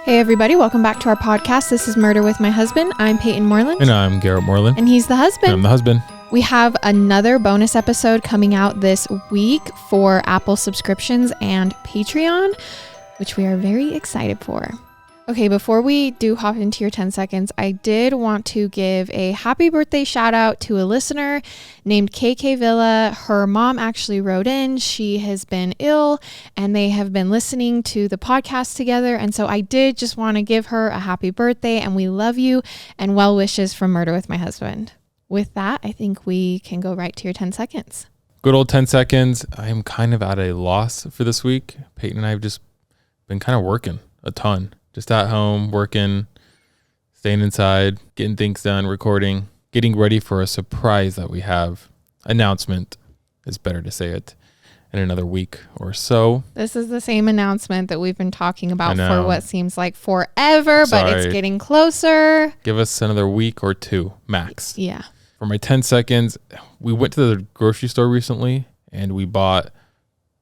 Hey everybody, welcome back to our podcast. This is Murder with My Husband. I'm Payton Moreland. And I'm Garrett Moreland. And he's the husband. And I'm the husband. We have another bonus episode coming out this week for Apple subscriptions and Patreon, which we are very excited for. Okay, before we do hop into your 10 seconds, I did want to give a happy birthday shout out to a listener named KK Villa. Her mom actually wrote in. She has been ill and they have been listening to the podcast together. And so I did just want to give her a happy birthday, and we love you and well wishes from Murder with My Husband. With that, I think we can go right to your 10 seconds. Good old 10 seconds. I am kind of at a loss for this week. Peyton and I have just been kind of working a ton. Just at home, working, staying inside, getting things done, recording, getting ready for a surprise that we have. Announcement is better to say it in another week or so. This is the same announcement that we've been talking about for what seems like forever, but it's getting closer. Give us another week or two, max. Yeah. For my 10 seconds, we went to the grocery store recently and we bought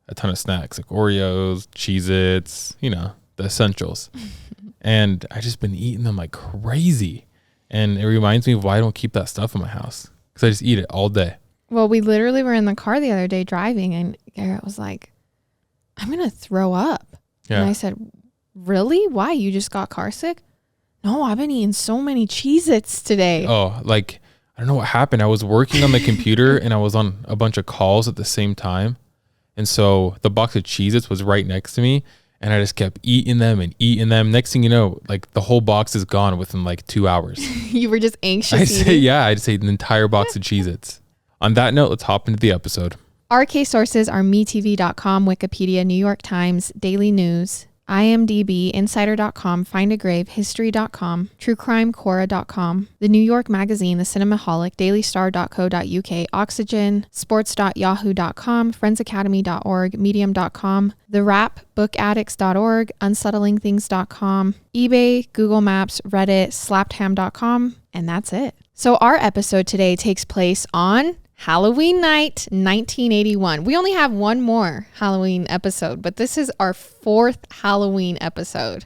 a ton of snacks like Oreos, Cheez-Its, the essentials. And I just been eating them like crazy. And it reminds me of why I don't keep that stuff in my house, because I just eat it all day. Well, we literally were in the car the other day driving and Garrett was like, I'm going to throw up. Yeah. And I said, really? Why? You just got car sick? No, I've been eating so many Cheez-Its today. Oh, I don't know what happened. I was working on the computer and I was on a bunch of calls at the same time. And so the box of Cheez-Its was right next to me. And I just kept eating them and eating them. Next thing you know, the whole box is gone within 2 hours. You were just anxious. I'd say an entire box of Cheez-Its. On that note, let's hop into the episode. Our case sources are metv.com, Wikipedia, New York Times, Dailynews, IMDb, Insider.com, findagrave.history.com, truecrimecora.com, The New York Magazine, The Cinemaholic, dailystar.co.uk, Oxygen, sports.yahoo.com, friendsacademy.org, medium.com, The Wrap, bookaddicts.org, unsettlingthings.com, eBay, Google Maps, Reddit, slaptham.com, and that's it. So our episode today takes place on Halloween night, 1981. We only have one more Halloween episode, but this is our fourth Halloween episode.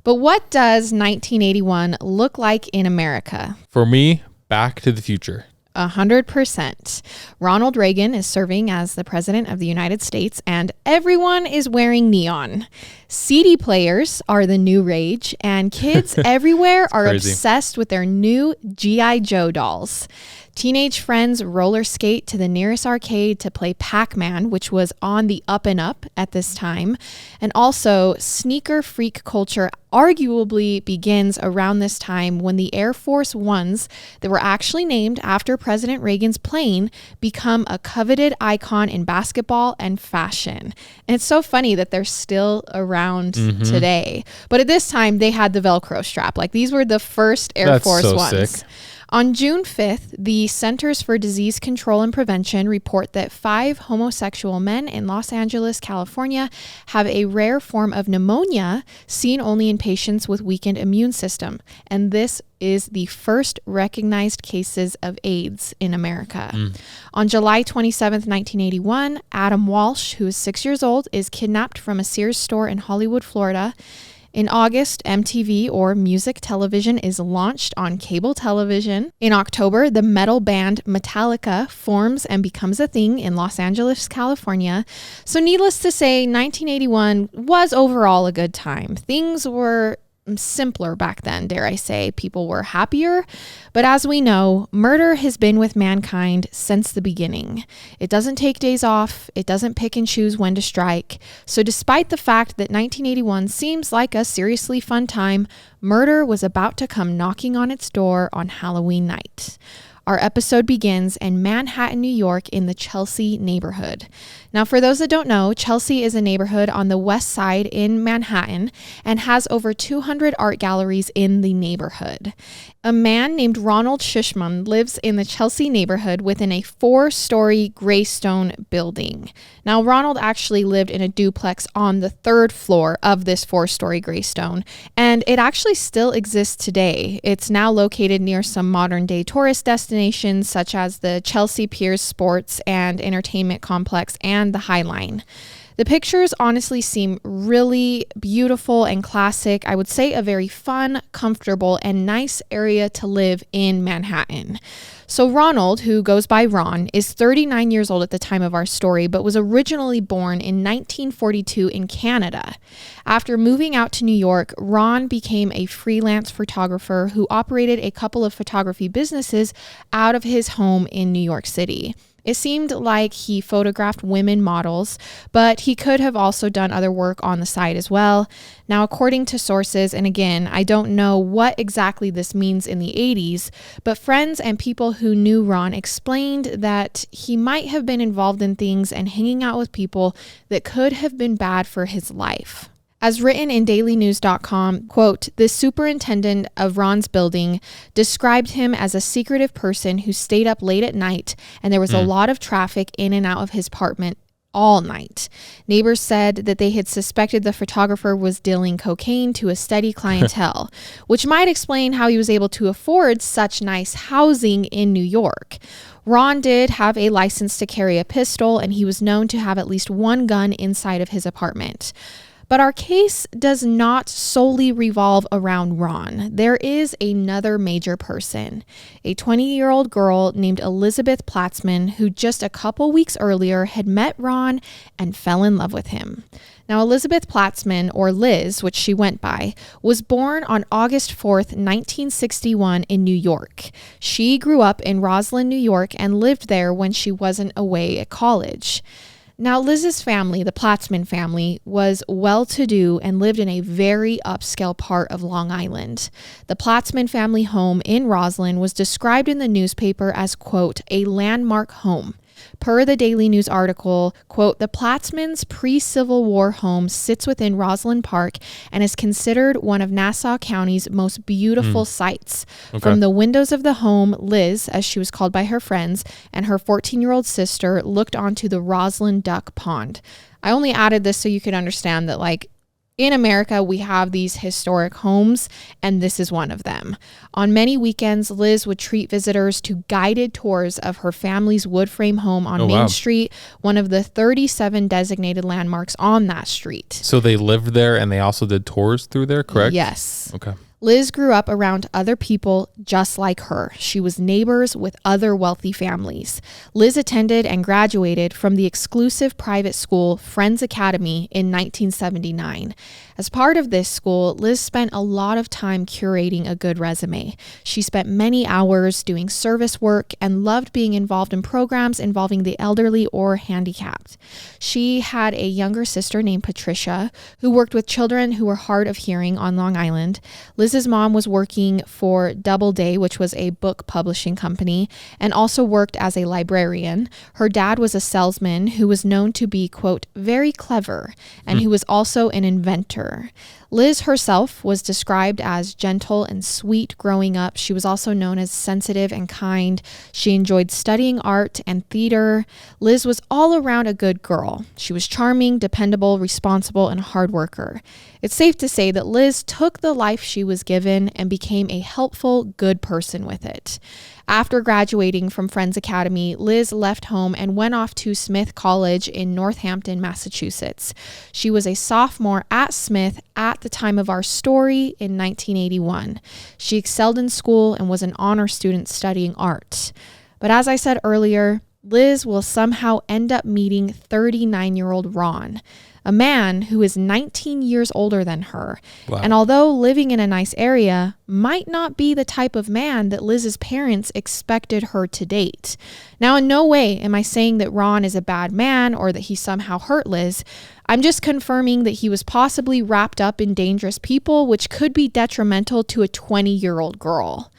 But what does 1981 look like in America? For me, Back to the Future. 100%. Ronald Reagan is serving as the president of the United States and everyone is wearing neon. CD players are the new rage and kids everywhere are obsessed with their new G.I. Joe dolls. Teenage friends roller skate to the nearest arcade to play Pac-Man, which was on the up and up at this time. And also, sneaker freak culture arguably begins around this time when the Air Force Ones that were actually named after President Reagan's plane become a coveted icon in basketball and fashion. And it's so funny that they're still around today. But at this time, they had the Velcro strap. These were the first Air Force Ones. Sick. On June 5th, the Centers for Disease Control and Prevention report that 5 homosexual men in Los Angeles, California, have a rare form of pneumonia seen only in patients with weakened immune system. And this is the first recognized cases of AIDS in America. On July 27th, 1981, Adam Walsh, who is 6 years old, is kidnapped from a Sears store in Hollywood, Florida. In August, MTV, or Music Television, is launched on cable television. In October, the metal band Metallica forms and becomes a thing in Los Angeles, California. So needless to say, 1981 was overall a good time. Things were simpler back then, dare I say. People were happier. But as we know, murder has been with mankind since the beginning. It doesn't take days off. It doesn't pick and choose when to strike. So despite the fact that 1981 seems like a seriously fun time, murder was about to come knocking on its door on Halloween night. Our episode begins in Manhattan, New York, in the Chelsea neighborhood. Now, for those that don't know, Chelsea is a neighborhood on the west side in Manhattan and has over 200 art galleries in the neighborhood. A man named Ronald Sisman lives in the Chelsea neighborhood within a 4-story gray stone building. Now, Ronald actually lived in a duplex on the 3rd floor of this 4-story gray stone, and it actually still exists today. It's now located near some modern-day tourist destinations such as the Chelsea Piers Sports and Entertainment Complex and the High Line. The pictures honestly seem really beautiful and classic. I would say a very fun, comfortable, and nice area to live in Manhattan. So Ronald, who goes by Ron, is 39 years old at the time of our story, but was originally born in 1942 in Canada. After moving out to New York, Ron became a freelance photographer who operated a couple of photography businesses out of his home in New York City. It seemed like he photographed women models, but he could have also done other work on the side as well. Now, according to sources, and again, I don't know what exactly this means in the 80s, but friends and people who knew Ron explained that he might have been involved in things and hanging out with people that could have been bad for his life. As written in Dailynews.com, quote, the superintendent of Ron's building described him as a secretive person who stayed up late at night, and there was a lot of traffic in and out of his apartment all night. Neighbors said that they had suspected the photographer was dealing cocaine to a steady clientele, which might explain how he was able to afford such nice housing in New York. Ron did have a license to carry a pistol, and he was known to have at least one gun inside of his apartment. But our case does not solely revolve around Ron. There is another major person, a 20-year-old girl named Elizabeth Platzman, who just a couple weeks earlier had met Ron and fell in love with him. Now, Elizabeth Platzman, or Liz, which she went by, was born on August 4th, 1961 in New York. She grew up in Roslyn, New York, and lived there when she wasn't away at college. Now, Liz's family, the Platzman family, was well-to-do and lived in a very upscale part of Long Island. The Platzman family home in Roslyn was described in the newspaper as, quote, a landmark home. Per the Daily News article, quote, the Platzmans' pre-Civil War home sits within Roslyn Park and is considered one of Nassau County's most beautiful sights. Okay. From the windows of the home, Liz, as she was called by her friends, and her 14-year-old sister looked onto the Roslyn Duck Pond. I only added this so you could understand that, like, in America, we have these historic homes, and this is one of them. On many weekends, Liz would treat visitors to guided tours of her family's wood frame home on Main Street, one of the 37 designated landmarks on that street. So they lived there and they also did tours through there, correct? Yes. Okay. Liz grew up around other people just like her. She was neighbors with other wealthy families. Liz attended and graduated from the exclusive private school Friends Academy in 1979. As part of this school, Liz spent a lot of time curating a good resume. She spent many hours doing service work and loved being involved in programs involving the elderly or handicapped. She had a younger sister named Patricia who worked with children who were hard of hearing on Long Island. Liz's mom was working for Doubleday, which was a book publishing company, and also worked as a librarian. Her dad was a salesman who was known to be, quote, very clever, and who was also an inventor. Liz herself was described as gentle and sweet growing up. She was also known as sensitive and kind. She enjoyed studying art and theater. Liz was all around a good girl. She was charming, dependable, responsible, and a hard worker. It's safe to say that Liz took the life she was given and became a helpful, good person with it. After graduating from Friends Academy, Liz left home and went off to Smith College in Northampton, Massachusetts. She was a sophomore at Smith at the time of our story in 1981. She excelled in school and was an honor student studying art. But as I said earlier, Liz will somehow end up meeting 39-year-old Ron, a man who is 19 years older than her. Wow. And although living in a nice area might not be the type of man that Liz's parents expected her to date. Now, in no way am I saying that Ron is a bad man or that he somehow hurt Liz. I'm just confirming that he was possibly wrapped up in dangerous people, which could be detrimental to a 20-year-old girl.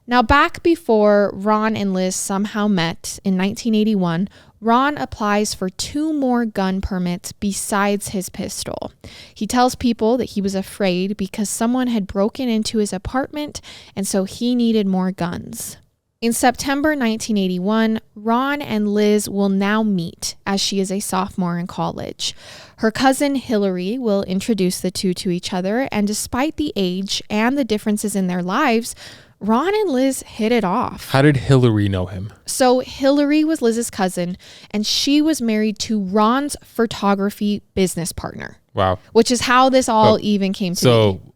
Now, back before Ron and Liz somehow met in 1981, Ron applies for 2 more gun permits besides his pistol. He tells people that he was afraid because someone had broken into his apartment, and so he needed more guns. In September 1981, Ron and Liz will now meet as she is a sophomore in college. Her cousin Hillary will introduce the two to each other, and despite the age and the differences in their lives, Ron and Liz hit it off. How did Hillary know him? So Hillary was Liz's cousin, and she was married to Ron's photography business partner. Wow. Which is how this all even came to be. So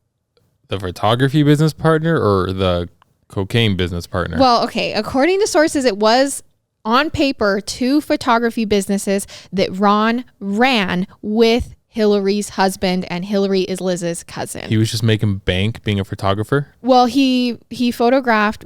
the photography business partner or the cocaine business partner? Well, okay. According to sources, it was on paper 2 photography businesses that Ron ran with Hillary's husband, and Hillary is Liz's cousin. He was just making bank being a photographer? Well, he photographed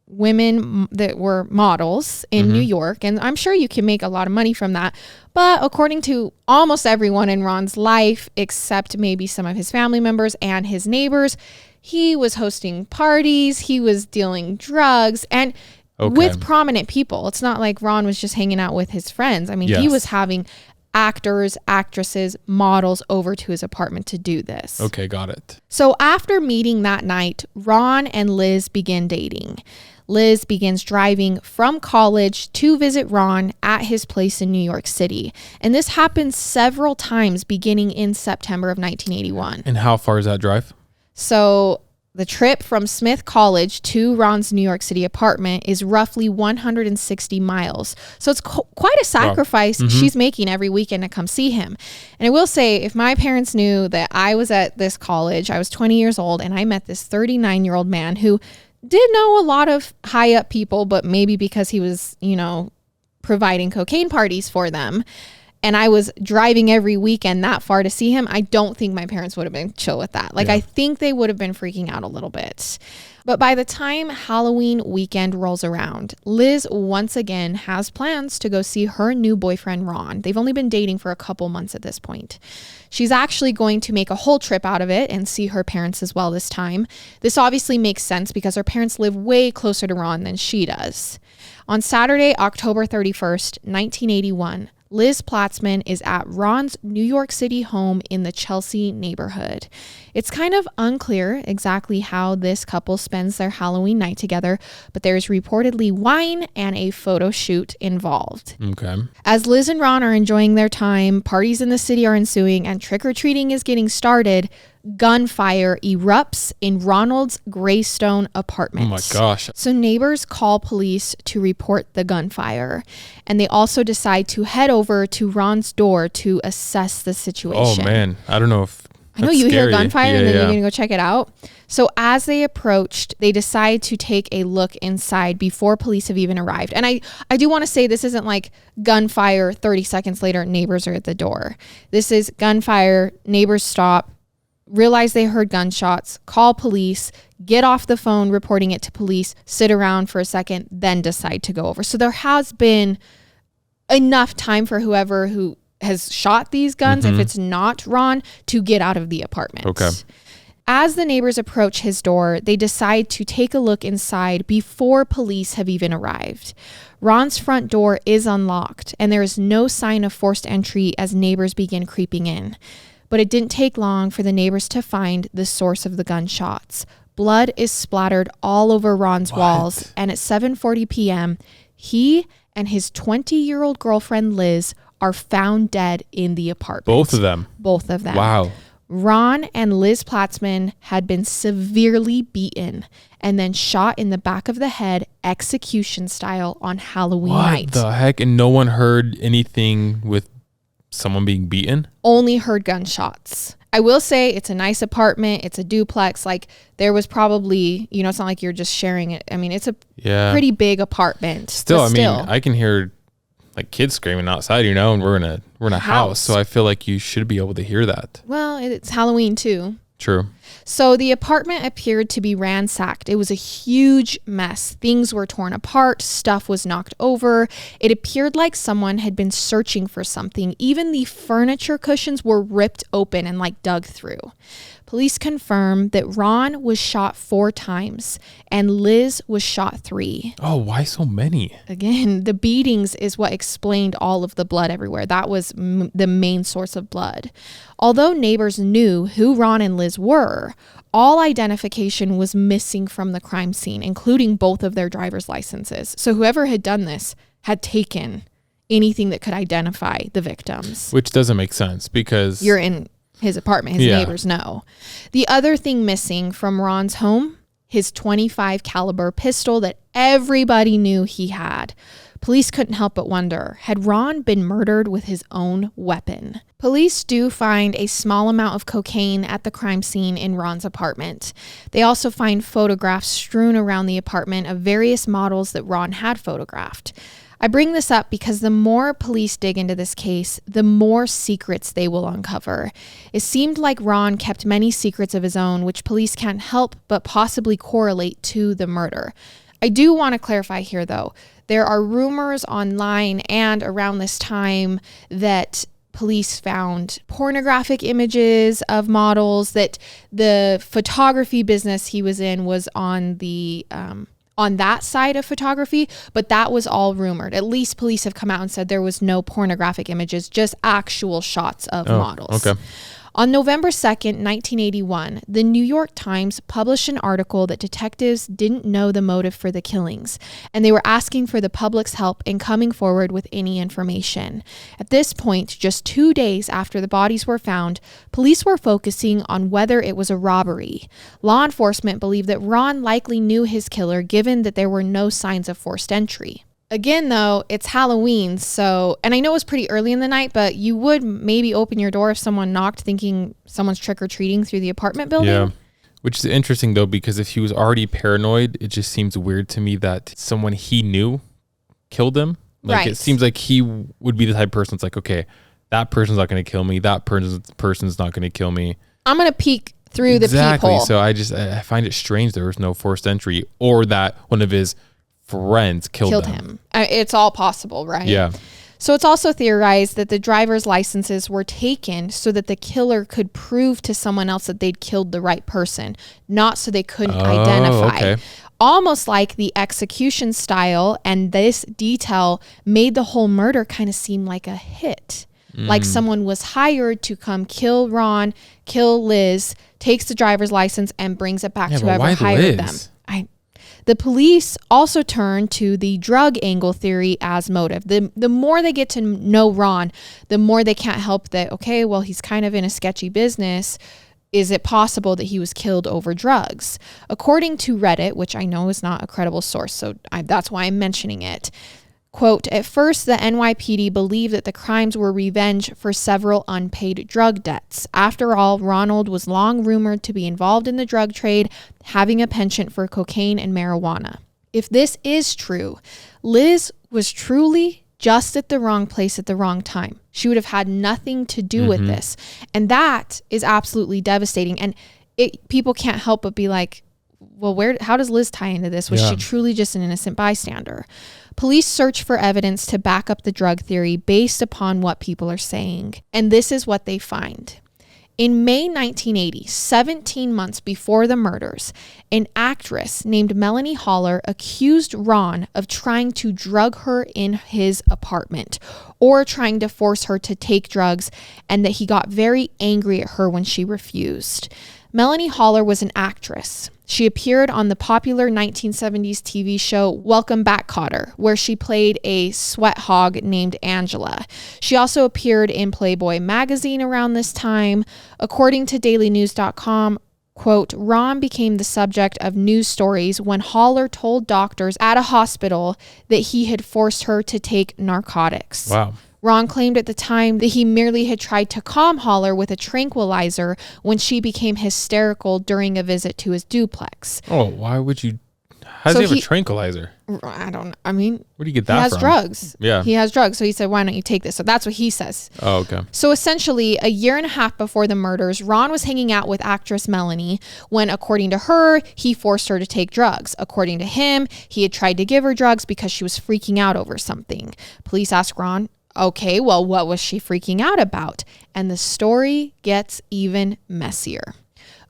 women that were models in New York, and I'm sure you can make a lot of money from that. But according to almost everyone in Ron's life, except maybe some of his family members and his neighbors, he was hosting parties, he was dealing drugs, and with prominent people. It's not like Ron was just hanging out with his friends. I mean, he was having actors, actresses, models over to his apartment to do this. Okay, got it. So after meeting that night, Ron and Liz begin dating. Liz begins driving from college to visit Ron at his place in New York City. And this happens several times beginning in September of 1981. And how far is that drive? So the trip from Smith College to Ron's New York City apartment is roughly 160 miles. So it's quite a sacrifice she's making every weekend to come see him. And I will say, if my parents knew that I was at this college, I was 20 years old, and I met this 39-year-old man who did know a lot of high up people, but maybe because he was, providing cocaine parties for them, and I was driving every weekend that far to see him, I don't think my parents would have been chill with that. I think they would have been freaking out a little bit. But by the time Halloween weekend rolls around, Liz once again has plans to go see her new boyfriend, Ron. They've only been dating for a couple months at this point. She's actually going to make a whole trip out of it and see her parents as well this time. This obviously makes sense because her parents live way closer to Ron than she does. On Saturday, October 31st, 1981, Liz Platzman is at Ron's New York City home in the Chelsea neighborhood. It's kind of unclear exactly how this couple spends their Halloween night together, but there's reportedly wine and a photo shoot involved. Okay. As Liz and Ron are enjoying their time, parties in the city are ensuing, and trick-or-treating is getting started, gunfire erupts in Ronald's Greystone apartment. Oh my gosh. So neighbors call police to report the gunfire, and they also decide to head over to Ron's door to assess the situation. Oh man, I don't know if I know you hear gunfire and then you're going to go check it out. So as they approached, they decide to take a look inside before police have even arrived. And I do want to say this isn't like gunfire 30 seconds later, neighbors are at the door. This is gunfire, neighbors stop, realize they heard gunshots, call police, get off the phone reporting it to police, sit around for a second, then decide to go over. So there has been enough time for whoever who has shot these guns, if it's not Ron, to get out of the apartment. Okay. As the neighbors approach his door, they decide to take a look inside before police have even arrived. Ron's front door is unlocked, and there is no sign of forced entry as neighbors begin creeping in. But it didn't take long for the neighbors to find the source of the gunshots. Blood is splattered all over Ron's walls, and at 7:40 p.m., he and his 20-year-old girlfriend, Liz, are found dead in the apartment. Both of them? Both of them. Wow. Ron and Liz Platzman had been severely beaten and then shot in the back of the head, execution style, on Halloween night. What the heck? And no one heard anything with someone being beaten? Only heard gunshots. I will say it's a nice apartment. It's a duplex. Like, there was probably, it's not like you're just sharing it. I mean, it's a pretty big apartment. Still, I can hear like kids screaming outside, and we're in a house. So I feel like you should be able to hear that. Well, it's Halloween too. True. So the apartment appeared to be ransacked. It was a huge mess. Things were torn apart. Stuff was knocked over. It appeared like someone had been searching for something. Even the furniture cushions were ripped open and dug through. Police confirm that Ron was shot 4 times and Liz was shot 3. Oh, why so many? Again, the beatings is what explained all of the blood everywhere. That was the main source of blood. Although neighbors knew who Ron and Liz were, all identification was missing from the crime scene, including both of their driver's licenses. So whoever had done this had taken anything that could identify the victims. Which doesn't make sense because you're in his apartment. His neighbors know. The other thing missing from Ron's home, his .25 caliber pistol that everybody knew he had. Police couldn't help but wonder, had Ron been murdered with his own weapon? Police do find a small amount of cocaine at the crime scene in Ron's apartment. They also find photographs strewn around the apartment of various models that Ron had photographed. I bring this up because the more police dig into this case, the more secrets they will uncover. It seemed like Ron kept many secrets of his own, which police can't help but possibly correlate to the murder. I do want to clarify here, though. There are rumors online and around this time that police found pornographic images of models, that the photography business he was in was on the on that side of photography, but that was all rumored. At least police have come out and said there was no pornographic images, just actual shots of models. Okay. On November 2nd, 1981, the New York Times published an article that detectives didn't know the motive for the killings, and they were asking for the public's help in coming forward with any information. At this point, just 2 days after the bodies were found, police were focusing on whether it was a robbery. Law enforcement believed that Ron likely knew his killer, given that there were no signs of forced entry. Again, though, it's Halloween, so, and I know it's pretty early in the night, but you would maybe open your door if someone knocked thinking someone's trick-or-treating through the apartment building. Yeah, which is interesting, though, because if he was already paranoid, it just seems weird to me that someone he knew killed him. Like, right. It seems like he would be the type of person that's like, okay, that person's not going to kill me, that person's not going to kill me. I'm going to peek through the peephole. So I find it strange there was no forced entry, or that one of his friends killed him. It's all possible, right? Yeah. So it's also theorized that the driver's licenses were taken so that the killer could prove to someone else that they'd killed the right person, not so they couldn't identify. Okay. Almost like the execution style, and this detail made the whole murder kind of seem like a hit. Like someone was hired to come kill Ron, kill Liz, takes the driver's license and brings it back to whoever hired them. The police also turn to the drug angle theory as motive. The more they get to know Ron, the more they can't help that, okay, well, he's kind of in a sketchy business. Is it possible that he was killed over drugs? According to Reddit, which I know is not a credible source, so that's why I'm mentioning it. Quote, at first, the NYPD believed that the crimes were revenge for several unpaid drug debts. After all, Ronald was long rumored to be involved in the drug trade, having a penchant for cocaine and marijuana. If this is true, Liz was truly just at the wrong place at the wrong time. She would have had nothing to do with this. And that is absolutely devastating. And people can't help but be like, well, how does Liz tie into this? Was she truly just an innocent bystander? Police search for evidence to back up the drug theory based upon what people are saying. And this is what they find. In May 1980, 17 months before the murders, an actress named Melanie Haller accused Ron of trying to drug her in his apartment or trying to force her to take drugs, and that he got very angry at her when she refused. Melanie Haller was an actress. She appeared on the popular 1970s TV show Welcome Back, Kotter, where she played a sweat hog named Angela. She also appeared in Playboy magazine around this time. According to Dailynews.com, quote, Ron became the subject of news stories when Haller told doctors at a hospital that he had forced her to take narcotics. Wow. Ron claimed at the time that he merely had tried to calm Haller with a tranquilizer when she became hysterical during a visit to his duplex. Oh, why would you? How does he have a tranquilizer? I don't. I mean, where do you get that from? He has drugs. Yeah. He has drugs. So he said, why don't you take this? So that's what he says. Oh, okay. So essentially, a year and a half before the murders, Ron was hanging out with actress Melanie when, according to her, he forced her to take drugs. According to him, he had tried to give her drugs because she was freaking out over something. Police asked Ron, okay, well, what was she freaking out about? And the story gets even messier.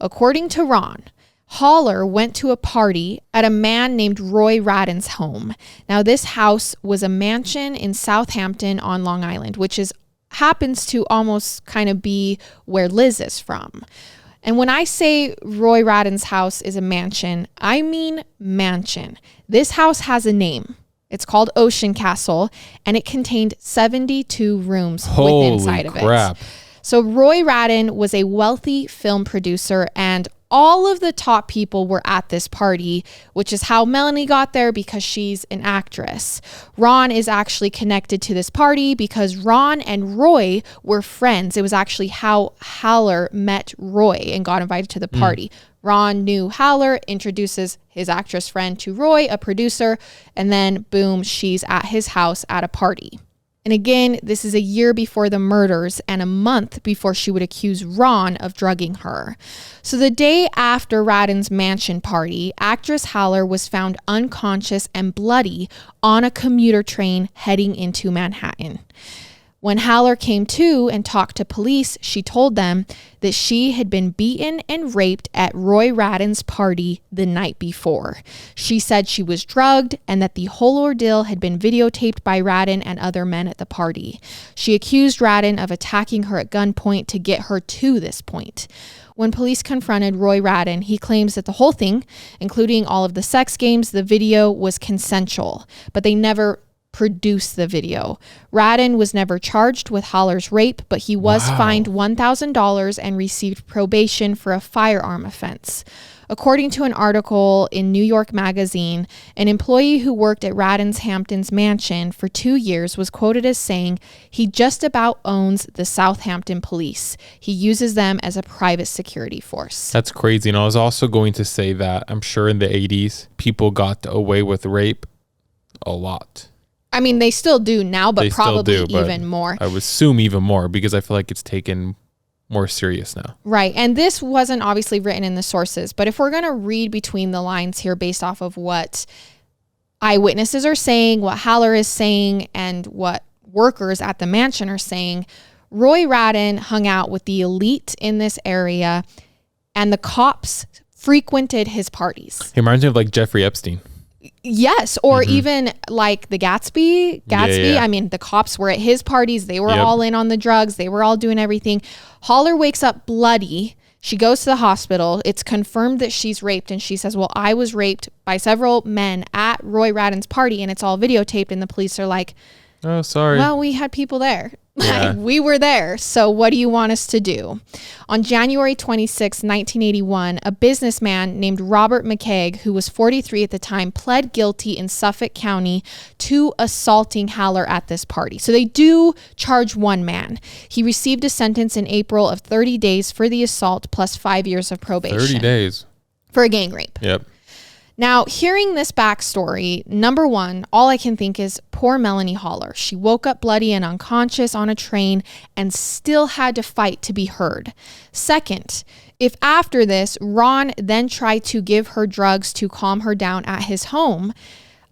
According to Ron, Haller went to a party at a man named Roy Radden's home. Now, this house was a mansion in Southampton on Long Island, which happens to almost kind of be where Liz is from. And when I say Roy Radden's house is a mansion, I mean mansion. This house has a name. It's called Ocean Castle, and it contained 72 rooms within inside of it. So Roy Radden was a wealthy film producer and all of the top people were at this party, which is how Melanie got there because she's an actress. Ron is actually connected to this party because Ron and Roy were friends. It was actually how Haller met Roy and got invited to the party. Ron knew Haller, introduces his actress friend to Roy, a producer, and then boom, she's at his house at a party. And again, this is a year before the murders and a month before she would accuse Ron of drugging her. So the day after Radden's mansion party, actress Haller was found unconscious and bloody on a commuter train heading into Manhattan. When Haller came to and talked to police, she told them that she had been beaten and raped at Roy Radden's party the night before. She said she was drugged and that the whole ordeal had been videotaped by Radden and other men at the party. She accused Radden of attacking her at gunpoint to get her to this point. When police confronted Roy Radden, he claims that the whole thing, including all of the sex games, the video was consensual, but they never produced the video. Radden was never charged with Haller's rape, but he was fined $1,000 and received probation for a firearm offense. According to an article in New York Magazine, an employee who worked at Radden's Hamptons mansion for 2 years was quoted as saying, "He just about owns the Southampton police. He uses them as a private security force." That's crazy. And I was also going to say that I'm sure in the 80s, people got away with rape a lot. I mean, they still do now, but probably even more. I would assume even more because I feel like it's taken more serious now. Right. And this wasn't obviously written in the sources, but if we're going to read between the lines here based off of what eyewitnesses are saying, what Haller is saying, and what workers at the mansion are saying, Roy Radden hung out with the elite in this area and the cops frequented his parties. He reminds me of like Jeffrey Epstein. Yes, or even like the Gatsby. Yeah. I mean, the cops were at his parties. They were all in on the drugs. They were all doing everything. Haller wakes up bloody. She goes to the hospital. It's confirmed that she's raped. And she says, well, I was raped by several men at Roy Radden's party. And it's all videotaped. And the police are like, oh, sorry. Well, we had people there. Yeah. We were there. So what do you want us to do? On January 26, 1981, a businessman named Robert McKeag, who was 43 at the time, pled guilty in Suffolk County to assaulting Haller at this party. So they do charge one man. He received a sentence in April of 30 days for the assault plus 5 years of probation. 30 days. For a gang rape. Yep. Now, hearing this backstory, number one, all I can think is poor Melanie Haller. She woke up bloody and unconscious on a train and still had to fight to be heard. Second, if after this, Ron then tried to give her drugs to calm her down at his home,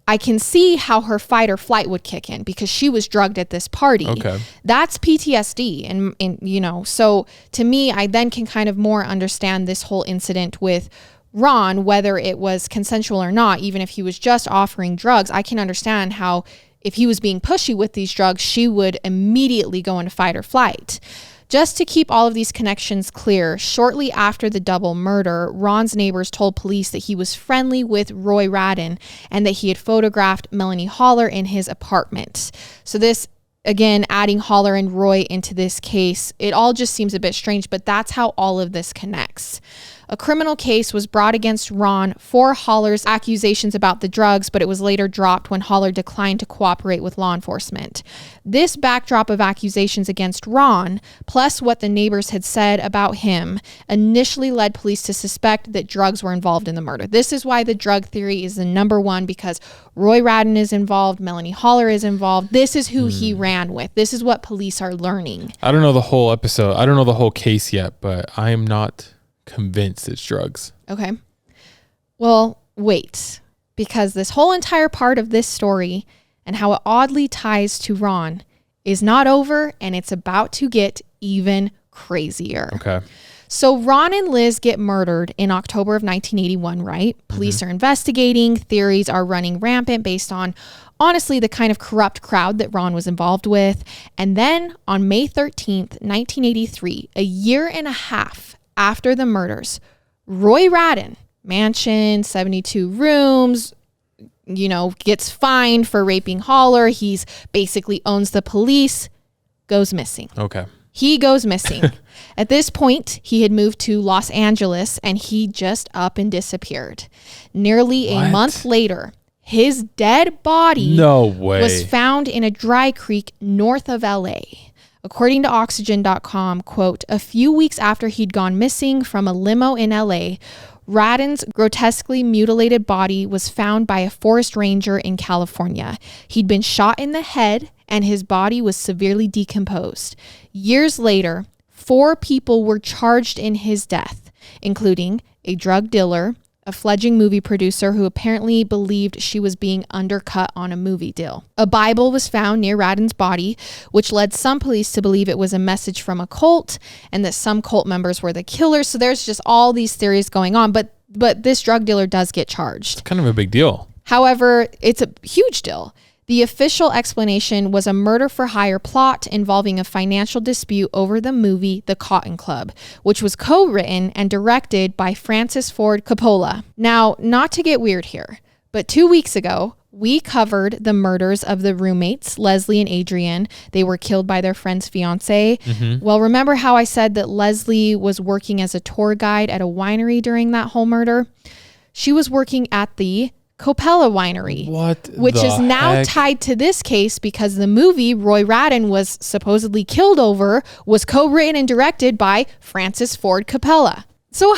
I can see how her fight or flight would kick in because she was drugged at this party. Okay. That's PTSD. And so to me, I then can kind of more understand this whole incident with Ron, whether it was consensual or not, even if he was just offering drugs. I can understand how if he was being pushy with these drugs, she would immediately go into fight or flight. Just to keep all of these connections clear, shortly after the double murder, Ron's neighbors told police that he was friendly with Roy Radden and that he had photographed Melanie Haller in his apartment. So this, again, adding Haller and Roy into this case, it all just seems a bit strange, but that's how all of this connects. A criminal case was brought against Ron for Haller's accusations about the drugs, but it was later dropped when Haller declined to cooperate with law enforcement. This backdrop of accusations against Ron, plus what the neighbors had said about him, initially led police to suspect that drugs were involved in the murder. This is why the drug theory is the number one, because Roy Radden is involved, Melanie Haller is involved. This is who he ran with. This is what police are learning. I don't know the whole episode. I don't know the whole case yet, but I am not convinced it's drugs. Okay. Well, wait, because this whole entire part of this story and how it oddly ties to Ron is not over, and it's about to get even crazier. Okay. So Ron and Liz get murdered in October of 1981, right? Police are investigating. Theories are running rampant based on, honestly, the kind of corrupt crowd that Ron was involved with. And then on May 13th, 1983, a year and a half after the murders, Roy Radden, mansion, 72 rooms, gets fined for raping Haller. He's basically owns the police, goes missing. Okay. He goes missing. At this point, he had moved to Los Angeles and he just up and disappeared. Nearly a month later, his dead body was found in a dry creek north of LA. According to Oxygen.com, quote, a few weeks after he'd gone missing from a limo in LA, Radden's grotesquely mutilated body was found by a forest ranger in California. He'd been shot in the head and his body was severely decomposed. Years later, 4 people were charged in his death, including a drug dealer, a fledgling movie producer who apparently believed she was being undercut on a movie deal. A Bible was found near Radden's body, which led some police to believe it was a message from a cult and that some cult members were the killers. So there's just all these theories going on, but this drug dealer does get charged. It's kind of a big deal. However, it's a huge deal. The official explanation was a murder-for-hire plot involving a financial dispute over the movie The Cotton Club, which was co-written and directed by Francis Ford Coppola. Now, not to get weird here, but 2 weeks ago, we covered the murders of the roommates, Leslie and Adrian. They were killed by their friend's fiance. Mm-hmm. Well, remember how I said that Leslie was working as a tour guide at a winery during that whole murder? She was working at the Coppola Winery, which is now tied to this case because the movie Roy Radden was supposedly killed over was co-written and directed by Francis Ford Coppola. So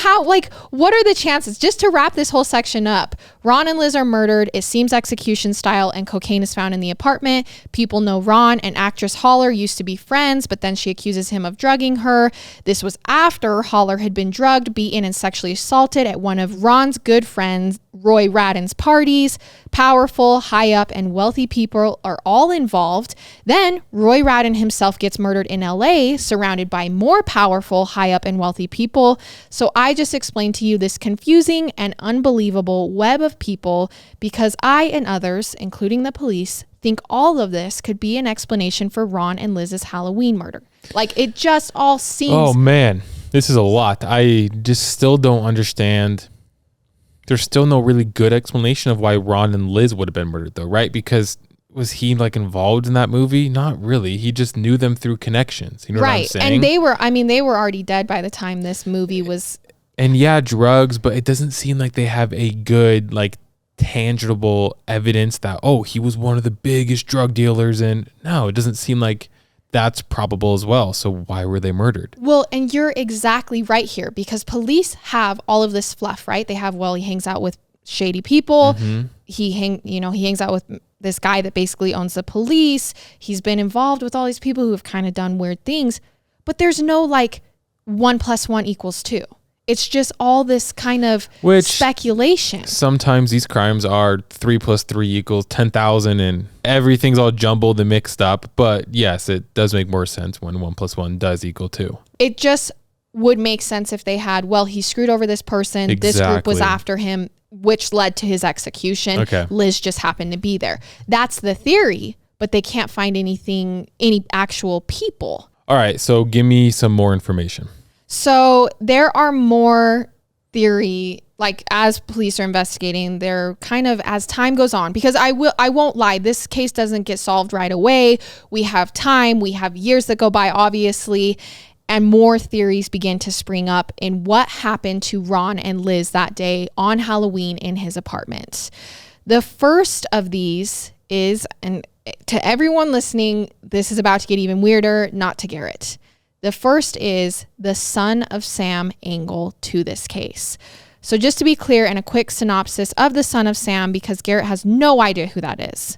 what are the chances? Just to wrap this whole section up, Ron and Liz are murdered. It seems execution style and cocaine is found in the apartment. People know Ron and actress Holler used to be friends, but then she accuses him of drugging her. This was after Holler had been drugged, beaten, and sexually assaulted at one of Ron's good friends, Roy Radden's parties. Powerful, high up, and wealthy people are all involved. Then Roy Radden himself gets murdered in LA, surrounded by more powerful, high up, and wealthy people. So I just explained to you this confusing and unbelievable web of people because I and others, including the police, think all of this could be an explanation for Ron and Liz's Halloween murder. It just all seems... Oh man, this is a lot. I just still don't understand. There's still no really good explanation of why Ron and Liz would have been murdered though, right? Because was he involved in that movie? Not really. He just knew them through connections. You know what I'm saying? And they were already dead by the time this movie was. And yeah, drugs, but it doesn't seem like they have a good, tangible evidence that, he was one of the biggest drug dealers. And no, it doesn't seem like that's probable as well. So why were they murdered? Well, and you're exactly right here because police have all of this fluff, right? They have, he hangs out with shady people. Mm-hmm. He hangs out with this guy that basically owns the police. He's been involved with all these people who have kind of done weird things, but there's no 1 + 1 = 2. It's just all this kind of speculation. Sometimes these crimes are 3 + 3 = 10,000 and everything's all jumbled and mixed up. But yes, it does make more sense when 1 + 1 does = 2. It just would make sense if they had, he screwed over this person. Exactly. This group was after him, which led to his execution. Okay. Liz just happened to be there. That's the theory, but they can't find any actual people. All right. So give me some more information. So there are more theory, as police are investigating, they're kind of as time goes on, because I won't lie, this case doesn't get solved right away. We have time, we have years that go by, obviously, and more theories begin to spring up in what happened to Ron and Liz that day on Halloween in his apartment. The first of these is, and to everyone listening, this is about to get even weirder, not to Garrett. The first is the son of Sam angle to this case. So just to be clear, and a quick synopsis of the son of Sam, because Garrett has no idea who that is.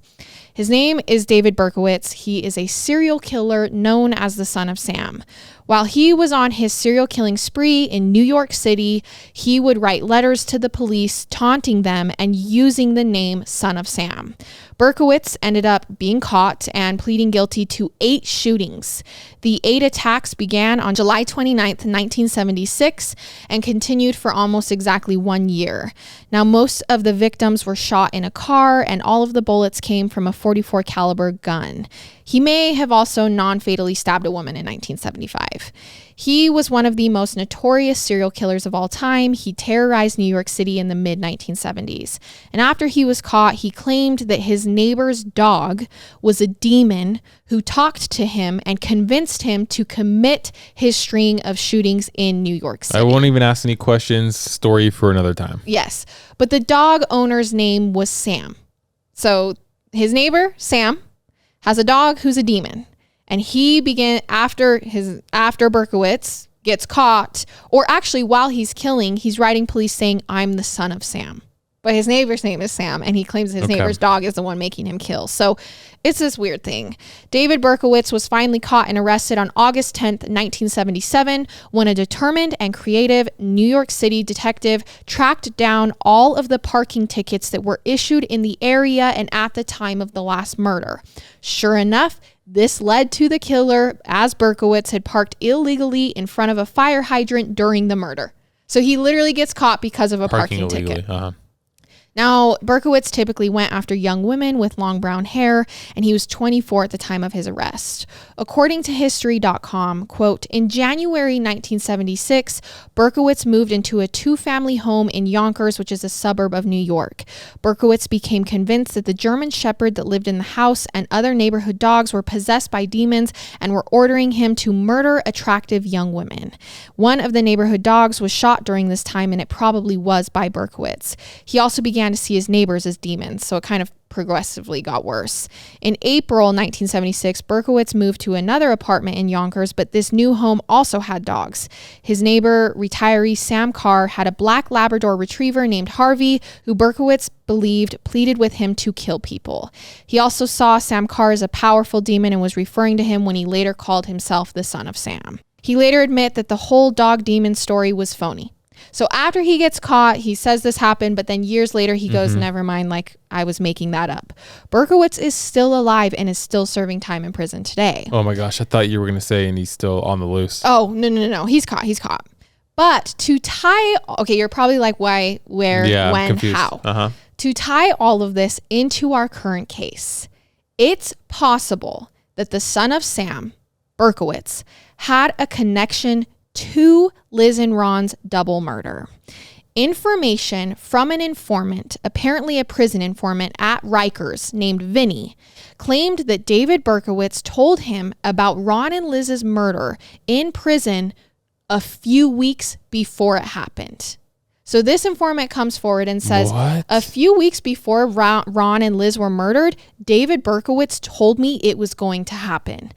His name is David Berkowitz. He is a serial killer known as the son of Sam. While he was on his serial killing spree in New York City, he would write letters to the police taunting them and using the name Son of Sam. Berkowitz ended up being caught and pleading guilty to 8 shootings. The 8 attacks began on July 29th, 1976 and continued for almost exactly 1 year. Now, most of the victims were shot in a car and all of the bullets came from a .44 caliber gun. He may have also non-fatally stabbed a woman in 1975. 1975. He was one of the most notorious serial killers of all time. He terrorized New York City in the mid-1970s. And after he was caught, he claimed that his neighbor's dog was a demon who talked to him and convinced him to commit his string of shootings in New York City. I won't even ask any questions. Story for another time. Yes. But the dog owner's name was Sam. So his neighbor, Sam, has a dog who's a demon. And he began after Berkowitz gets caught, or actually while he's killing, he's writing police saying, "I'm the son of Sam." But his neighbor's name is Sam, and he claims his neighbor's dog is the one making him kill. So it's this weird thing. David Berkowitz was finally caught and arrested on August 10th, 1977, when a determined and creative New York City detective tracked down all of the parking tickets that were issued in the area and at the time of the last murder. Sure enough, this led to the killer, as Berkowitz had parked illegally in front of a fire hydrant during the murder. So he literally gets caught because of a parking ticket. Now, Berkowitz typically went after young women with long brown hair, and he was 24 at the time of his arrest. According to History.com, quote, in January 1976, Berkowitz moved into a two-family home in Yonkers, which is a suburb of New York. Berkowitz became convinced that the German Shepherd that lived in the house and other neighborhood dogs were possessed by demons and were ordering him to murder attractive young women. One of the neighborhood dogs was shot during this time, and it probably was by Berkowitz. He also began to see his neighbors as demons, so it kind of progressively got worse. In April 1976, Berkowitz moved to another apartment in Yonkers, but this new home also had dogs. His neighbor, retiree Sam Carr, had a black Labrador retriever named Harvey, who Berkowitz believed pleaded with him to kill people. He also saw Sam Carr as a powerful demon and was referring to him when he later called himself the son of Sam. He later admitted that the whole dog demon story was phony. So after he gets caught, he says this happened, but then years later he goes, never mind, like I was making that up. Berkowitz is still alive and is still serving time in prison today. Oh my gosh, I thought you were going to say, and he's still on the loose. Oh, no. He's caught. But to tie, okay, you're probably like, why, where, when, confused. how? To tie all of this into our current case, it's possible that the son of Sam, Berkowitz, had a connection to Liz and Ron's double murder. Information from an informant, apparently a prison informant at Rikers named Vinny, claimed that David Berkowitz told him about Ron and Liz's murder in prison a few weeks before it happened. So this informant comes forward and says, a few weeks before Ron and Liz were murdered, David Berkowitz told me it was going to happen.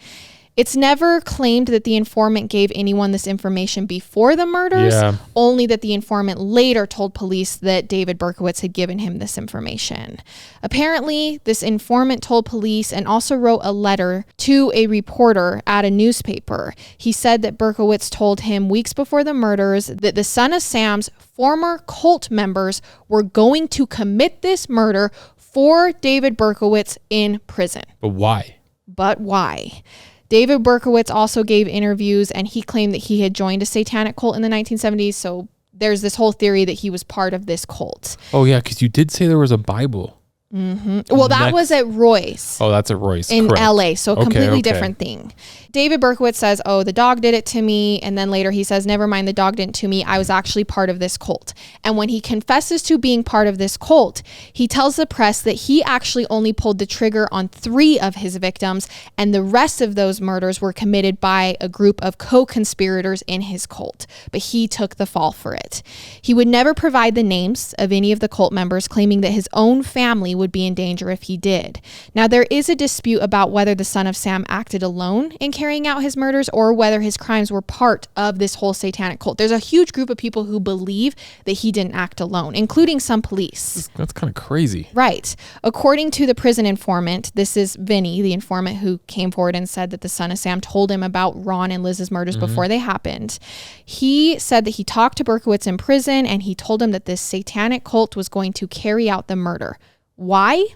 It's never claimed that the informant gave anyone this information before the murders, only that the informant later told police that David Berkowitz had given him this information. Apparently, this informant told police and also wrote a letter to a reporter at a newspaper. He said that Berkowitz told him weeks before the murders that the son of Sam's former cult members were going to commit this murder for David Berkowitz in prison. But why? David Berkowitz also gave interviews, and he claimed that he had joined a satanic cult in the 1970s. So there's this whole theory that he was part of this cult. Oh, yeah, because you did say there was a Bible. Well, that was at Royce. Oh, that's at Royce. In correct. LA. So a completely different thing. David Berkowitz says, oh, the dog did it to me. And then later he says, never mind, the dog didn't to me. I was actually part of this cult. And when he confesses to being part of this cult, he tells the press that he actually only pulled the trigger on 3 of his victims. And the rest of those murders were committed by a group of co-conspirators in his cult. But he took the fall for it. He would never provide the names of any of the cult members, claiming that his own family would be in danger if he did. Now, there is a dispute about whether the son of Sam acted alone in carrying out his murders or whether his crimes were part of this whole satanic cult. There's a huge group of people who believe that he didn't act alone, including some police. That's kind of crazy. Right. According to the prison informant, this is Vinny, the informant who came forward and said that the son of Sam told him about Ron and Liz's murders before they happened. He said that he talked to Berkowitz in prison and he told him that this satanic cult was going to carry out the murder. Why?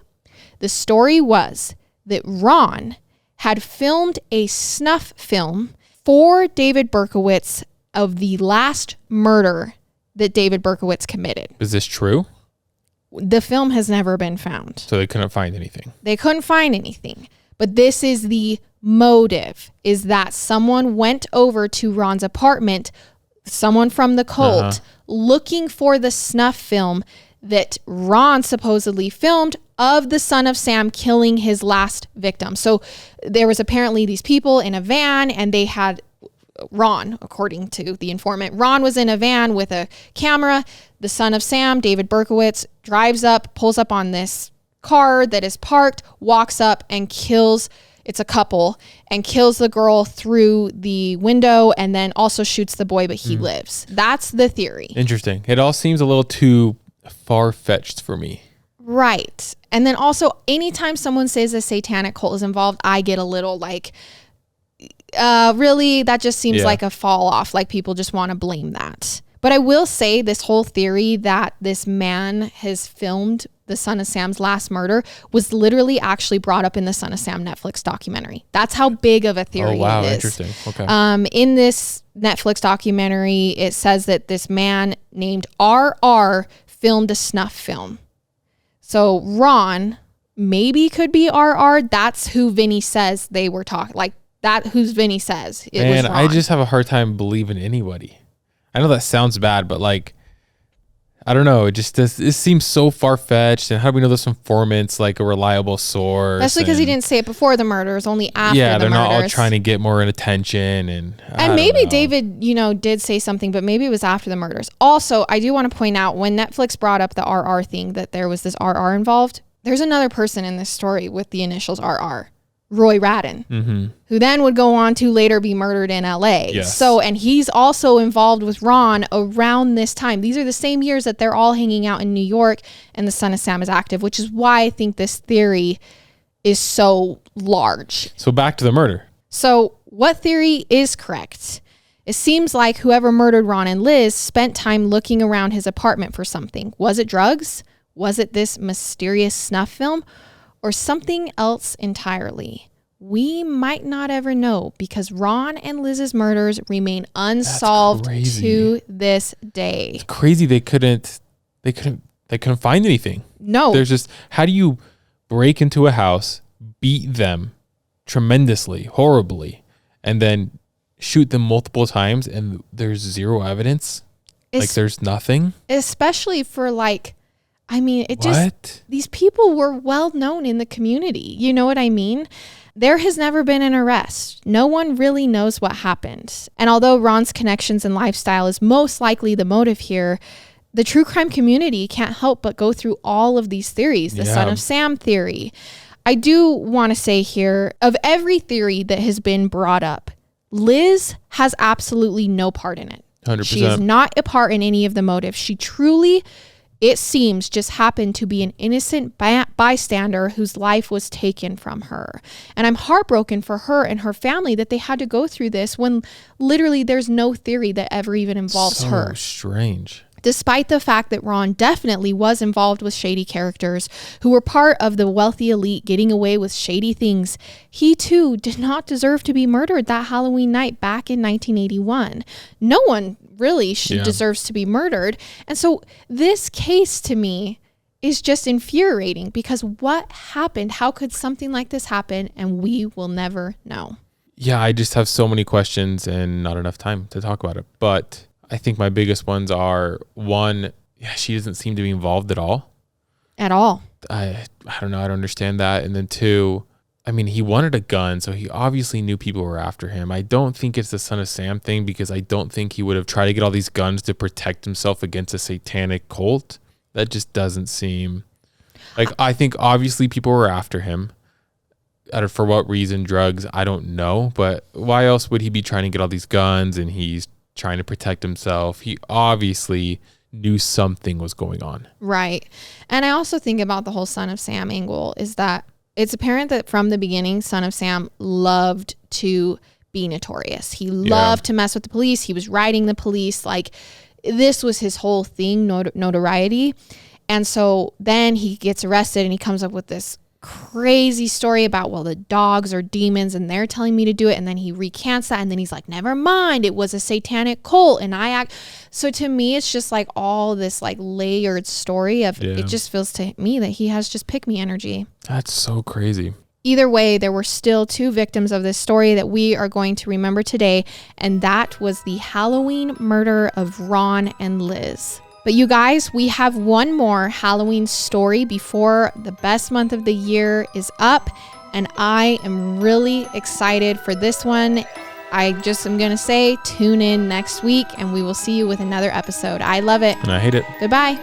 The story was that Ron had filmed a snuff film for David Berkowitz of the last murder that David Berkowitz committed. Is this true? The film has never been found. So they couldn't find anything. They couldn't find anything. But this is the motive is that someone went over to Ron's apartment, someone from the cult, looking for the snuff film that Ron supposedly filmed of the son of Sam killing his last victim. So there was apparently these people in a van, and they had Ron, according to the informant, Ron was in a van with a camera. The son of Sam, David Berkowitz, drives up, pulls up on this car that is parked, walks up and kills, it's a couple, and kills the girl through the window, and then also shoots the boy, but he lives. That's the theory. Interesting. It all seems a little too far-fetched for me. Right. And then also, anytime someone says a satanic cult is involved, I get a little like, really? That just seems like a fall off. Like people just want to blame that. But I will say this whole theory that this man has filmed the son of Sam's last murder was literally actually brought up in the Son of Sam Netflix documentary. That's how big of a theory it is. Interesting. Okay. In this Netflix documentary, it says that this man named RR filmed a snuff film. So Ron maybe could be RR. That's who Vinny says they were talking. Like that, who's Vinny says it was Ron. I just have a hard time believing anybody. I know that sounds bad, but like, I don't know. It just does. It seems so far fetched. And how do we know this informant's like a reliable source? Especially because he didn't say it before the murders, only after. Yeah, they're not all trying to get more attention, and maybe David, did say something, but maybe it was after the murders. Also, I do want to point out when Netflix brought up the RR thing that there was this RR involved. There's another person in this story with the initials RR. Roy Radin, who then would go on to later be murdered in LA. Yes. So, and he's also involved with Ron around this time. These are the same years that they're all hanging out in New York and the son of Sam is active, which is why I think this theory is so large. So back to the murder. So what theory is correct? It seems like whoever murdered Ron and Liz spent time looking around his apartment for something. Was it drugs? Was it this mysterious snuff film? Or something else entirely? We might not ever know because Ron and Liz's murders remain unsolved to this day. It's crazy they couldn't find anything. No. There's just, how do you break into a house, beat them tremendously, horribly, and then shoot them multiple times and there's zero evidence? There's nothing? Especially for these people were well known in the community. You know what I mean? There has never been an arrest. No one really knows what happened. And although Ron's connections and lifestyle is most likely the motive here, the true crime community can't help but go through all of these theories. The son of Sam theory. I do want to say here, of every theory that has been brought up, Liz has absolutely no part in it. 100%. She is not a part in any of the motives. She truly, it seems, just happened to be an innocent bystander whose life was taken from her. And I'm heartbroken for her and her family that they had to go through this when literally there's no theory that ever even involves her. So strange. Despite the fact that Ron definitely was involved with shady characters who were part of the wealthy elite getting away with shady things, he too did not deserve to be murdered that Halloween night back in 1981. No one really deserves to be murdered. And so this case to me is just infuriating because what happened? How could something like this happen? And we will never know. Yeah, I just have so many questions and not enough time to talk about it. But I think my biggest ones are, one, she doesn't seem to be involved at all. At all. I don't know. I don't understand that. And then two, I mean, he wanted a gun, so he obviously knew people were after him. I don't think it's the Son of Sam thing because I don't think he would have tried to get all these guns to protect himself against a satanic cult. That just doesn't seem like, I think obviously people were after him. For what reason? Drugs? I don't know. But why else would he be trying to get all these guns and he's trying to protect himself? He obviously knew something was going on. Right. And I also think about the whole Son of Sam angle is that it's apparent that from the beginning, Son of Sam loved to be notorious. He loved to mess with the police. He was riding the police. Like, this was his whole thing, notoriety. And so then he gets arrested and he comes up with this crazy story about, well, the dogs are demons and they're telling me to do it. And then he recants that. And then he's like, never mind, it was a satanic cult. And I act. So to me, it's just like all this like layered story of, it just feels to me that he has just pick me energy. That's so crazy. Either way, there were still 2 victims of this story that we are going to remember today, and that was the Halloween murder of Ron and Liz. But you guys, we have one more Halloween story before the best month of the year is up, and I am really excited for this one. I just am going to say tune in next week, and we will see you with another episode. I love it. And I hate it. Goodbye.